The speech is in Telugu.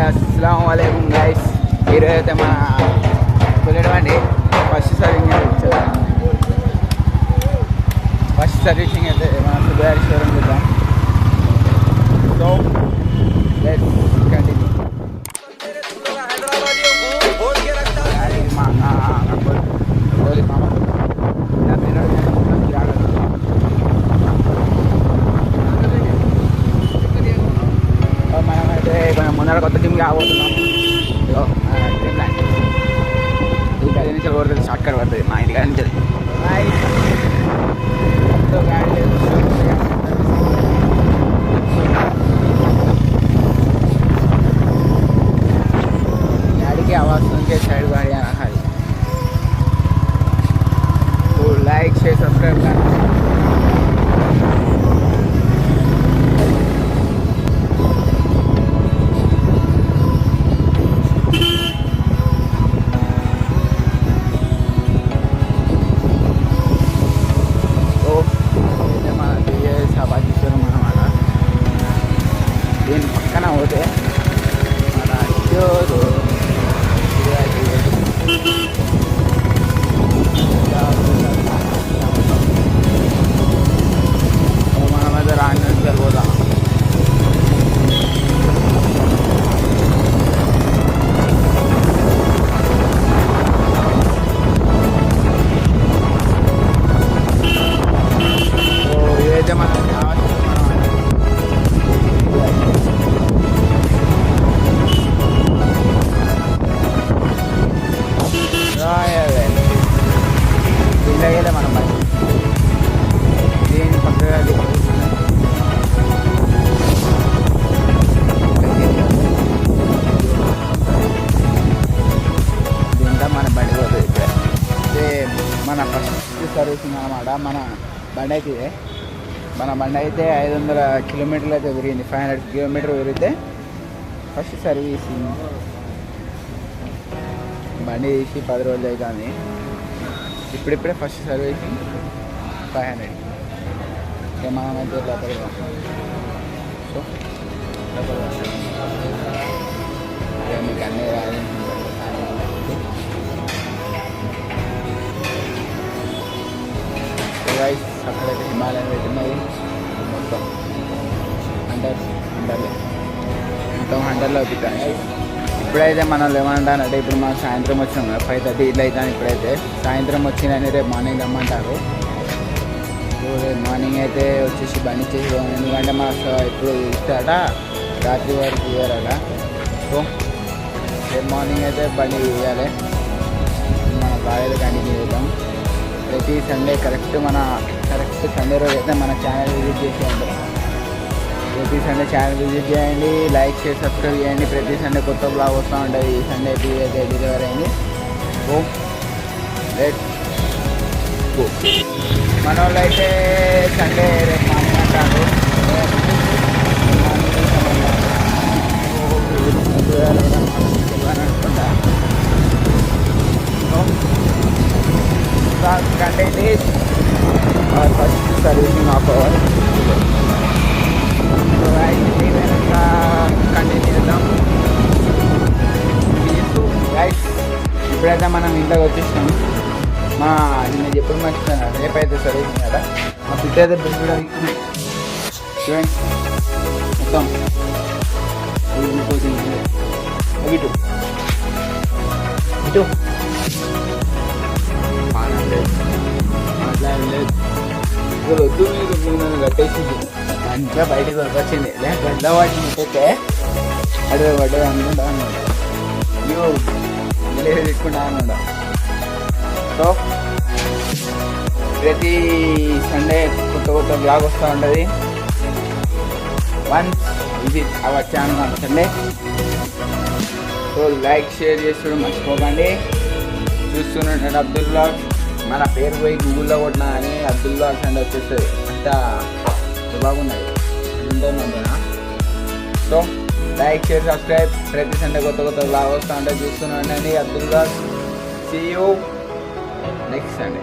అస్సలాముఅలైకుం గైస్. ఈరోజు అయితే మన వెళ్ళేటువంటి ఫస్ట్ సర్వీసింగ్ అయితే మన సుబ్బారెడ్డి చూద్దాం. So let's continue. మనమైతే ముందర కొత్త టీమ్ కాబోతున్నాం. డ్రీమ్ ల్యాండ్ ఈ గది నుంచి పడుతుంది, షార్ట్ కట్ పడుతుంది మా ఇంటి నుంచి. गाड़ी की आवाज़ सुन के साइड गाड़ी आना खाली. तो लाइक शेयर सब्सक्राइब करना. దీని పక్కన పోతే మన మన మధ్య రాంజన్ వెళ్ళిపోతాం. ఇదైతే మనం ఇలాగే మనం దీన్ని పక్కగా దీంట్లో మన బండి పోతుంది. ఇక్కడ అదే మన ఫస్ట్ సర్వీసింగ్ అన్నమాట. మన బండి అయితే 500 కిలోమీటర్లు అయితే తిరిగింది. 500 కిలోమీటర్లు తిరిగితే ఫస్ట్ సర్వీసింగ్. బండి తీసి 10 రోజులు అవుతుంది. ఇప్పుడిప్పుడే ఫస్ట్ సర్వీసింగ్ 500. ఇక మనమైతే లోపలికి సో మీకు అన్నీ రైస్ అక్కడైతే హిమాలయన్ పెట్టినది మొత్తం హండ్రెడ్లో అవుతుంది. ఇప్పుడైతే మనం ఏమంటానంటే ఇప్పుడు మనం సాయంత్రం వచ్చినాం కదా, 5:30 ఇట్లా అవుతాను. ఇప్పుడైతే సాయంత్రం వచ్చిందని రేపు మార్నింగ్ రమ్మంటారు. సో రేపు మార్నింగ్ అయితే వచ్చేసి బండి ఇచ్చేసి, ఎందుకంటే మా ఇప్పుడు ఇస్తాడ రాత్రి వరకు ఇవ్వరాడ. సో రేపు మార్నింగ్ అయితే బండి ఇవ్వాలి. మన బాగా కంటిన్యూ చేద్దాం. ప్రతి సండే కరెక్ట్ సండే రోజు అయితే మన ఛానల్ విజిట్ చేసి ఉంటాం. ప్రతి సండే ఛానల్ విజిట్ చేయండి, లైక్ చేసి సబ్స్క్రైబ్ చేయండి. ప్రతి సండే కొత్త బ్లాగ్ వస్తూ ఉంటుంది. ఈ సండే అయితే డెలివరీ అయింది. So let's go. మన వాళ్ళు అయితే సండే రేపు మార్నింగ్ అంటారు. కంటే first servicing of our continue చేద్దాం. ఇప్పుడైతే మనం ఇంట్లోకి వచ్చేసాం. నిన్న ఎప్పుడు మర్చిపోయినా రేపైతే సర్వీసింగ్ కదా. మా పిట్ అయితే బిల్ కూడా చూడండి మొత్తం ఇటు వద్దు మీరు నన్ను కట్టేసింది. మంచిగా బయటకు వచ్చింది. పెద్ద వాటిని పెట్టే అడుగు పడ్డది అనుకుంటా అన్నాడు. ఇవ్వ తీసుకుంటా అన్నాడు. సో ప్రతి సండే కొత్త బ్లాగ్ వస్తూ ఉంటుంది. Once visit our channel on Sunday. So like share చేసుకోవడం మర్చిపోకండి. చూస్తున్నాడు అబ్దుల్ బ్లాగ్స్. మన పేరు పోయి గూగుల్లో కొట్టినా అని అబ్దుల్ బ్లాగ్స్ అంటే వచ్చేస్తుంది. అంత బాగున్నది ఉంటుందంటున్నా. So like share subscribe. ప్రతి సండే కొత్త బ్లాగ్ వస్తూ ఉంటే చూస్తూనే ఉండండి. Abdul blogs. See you next Sunday.